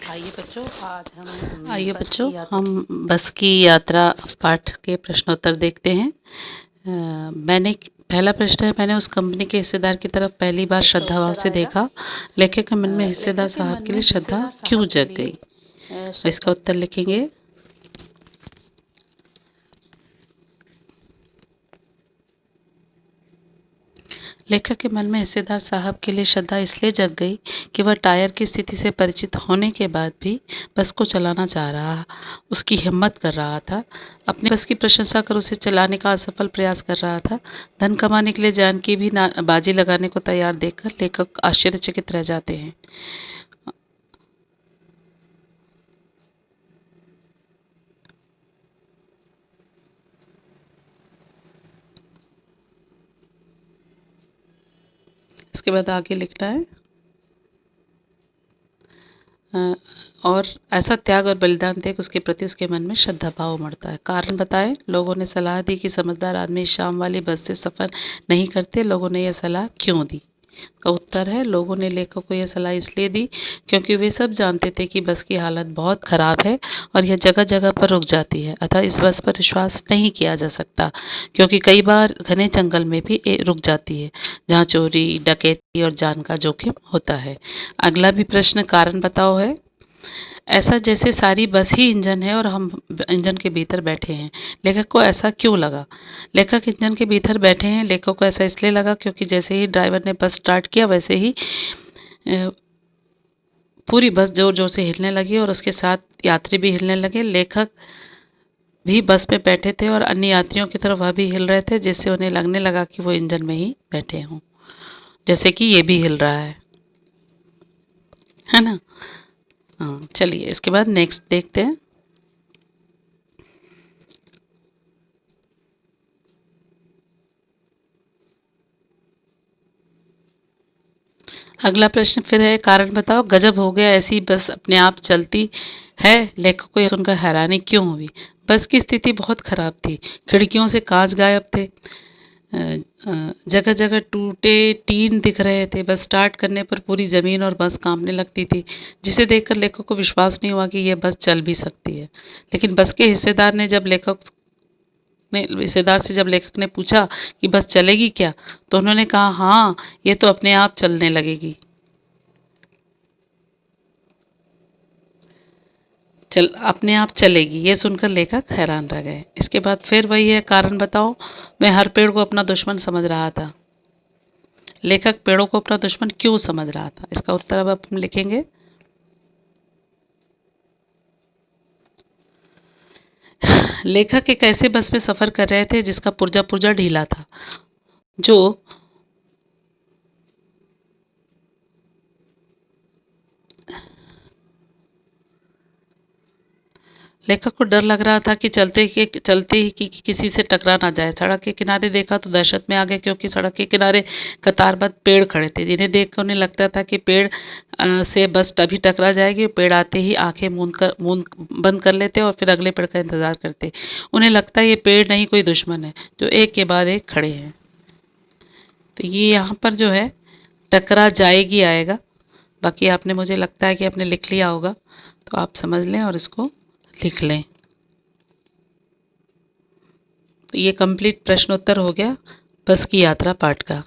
आइए बच्चों, आज हम आइए बस बच्चों, की यात्रा हम बस की यात्रा पाठ के प्रश्नोत्तर देखते हैं। मैंने पहला प्रश्न है, मैंने उस कंपनी के हिस्सेदार की तरफ पहली बार इसका श्रद्धा भाव उत्तर से आएगा। देखा। लेखक के मन में हिस्सेदार लेखक के साहब मन के में लिए श्रद्धा हिस्सेदार क्यों साहब के जग लिए गई। इसका श्रद्धा। उत्तर लिखेंगे। लेखक के मन में हिस्सेदार साहब के लिए श्रद्धा इसलिए जग गई कि वह टायर की स्थिति से परिचित होने के बाद भी बस को चलाना चाह रहा, उसकी हिम्मत कर रहा था, अपनी बस की प्रशंसा कर उसे चलाने का असफल प्रयास कर रहा था। धन कमाने के लिए जान की भी बाजी लगाने को तैयार देखकर लेखक आश्चर्यचकित रह जाते हैं। इसके बाद आगे लिखना है। और ऐसा त्याग और बलिदान देख उसके प्रति उसके मन में श्रद्धा भाव उमड़ता है। कारण बताएं। लोगों ने सलाह दी कि समझदार आदमी शाम वाली बस से सफ़र नहीं करते। लोगों ने यह सलाह क्यों दी। का उत्तर है, लोगों ने लेखक को यह सलाह इसलिए दी क्योंकि वे सब जानते थे कि बस की हालत बहुत ख़राब है और यह जगह जगह पर रुक जाती है। अतः इस बस पर विश्वास नहीं किया जा सकता क्योंकि कई बार घने जंगल में भी रुक जाती है जहाँ चोरी, डकैती और जान का जोखिम होता है। अगला भी प्रश्न कारण बताओ है। ऐसा जैसे सारी बस ही इंजन है और हम इंजन के भीतर बैठे हैं। लेखक को ऐसा क्यों लगा। लेखक इंजन के भीतर बैठे हैं। लेखक को ऐसा इसलिए लगा क्योंकि जैसे ही ड्राइवर ने बस स्टार्ट किया वैसे ही अ, पूरी बस जोर जोर से हिलने लगी और उसके साथ यात्री भी हिलने लगे। लेखक भी बस में बैठे थे और अन्य यात्रियों की तरह वह भी हिल रहे थे, जिससे उन्हें लगने लगा कि वो इंजन में ही बैठे हों, जैसे कि ये भी हिल रहा है ना। हाँ, चलिए इसके बाद नेक्स्ट देखते हैं। अगला प्रश्न फिर है, कारण बताओ। गजब हो गया, ऐसी बस अपने आप चलती है। लेखक को यह सुनकर हैरानी क्यों हुई। बस की स्थिति बहुत खराब थी। खिड़कियों से कांच गायब थे, जगह जगह टूटे टीन दिख रहे थे। बस स्टार्ट करने पर पूरी ज़मीन और बस कांपने लगती थी, जिसे देखकर लेखक को विश्वास नहीं हुआ कि यह बस चल भी सकती है। लेकिन बस के हिस्सेदार से जब लेखक ने पूछा कि बस चलेगी क्या, तो उन्होंने कहा, हाँ, ये तो अपने आप चलने लगेगी। चल अपने आप चलेगी। ये सुनकर लेखक हैरान रह गए। इसके बाद फिर वही है, कारण बताओ। मैं हर पेड़ को अपना दुश्मन समझ रहा था। लेखक पेड़ों को अपना दुश्मन क्यों समझ रहा था। इसका उत्तर अब हम लिखेंगे। लेखक एक ऐसे बस में सफ़र कर रहे थे जिसका पुर्जा पुर्जा ढीला था, जो लेखक को डर लग रहा था कि चलते ही किसी से टकरा ना जाए। सड़क के किनारे देखा तो दहशत में आ गए क्योंकि सड़क के किनारे कतारबद्ध पेड़ खड़े थे, जिन्हें देखकर उन्हें लगता था कि पेड़ से बस तभी टकरा जाएगी। पेड़ आते ही आंखें मूंद बंद कर लेते और फिर अगले पेड़ का इंतजार करते। उन्हें लगता है ये पेड़ नहीं, कोई दुश्मन है जो एक के बाद एक खड़े हैं। तो ये यहाँ पर जो है टकरा जाएगी आएगा। बाकी आपने, मुझे लगता है कि आपने लिख लिया होगा, तो आप समझ लें और इसको लिख लें। तो ये कंप्लीट प्रश्नोत्तर हो गया बस की यात्रा पाठ का।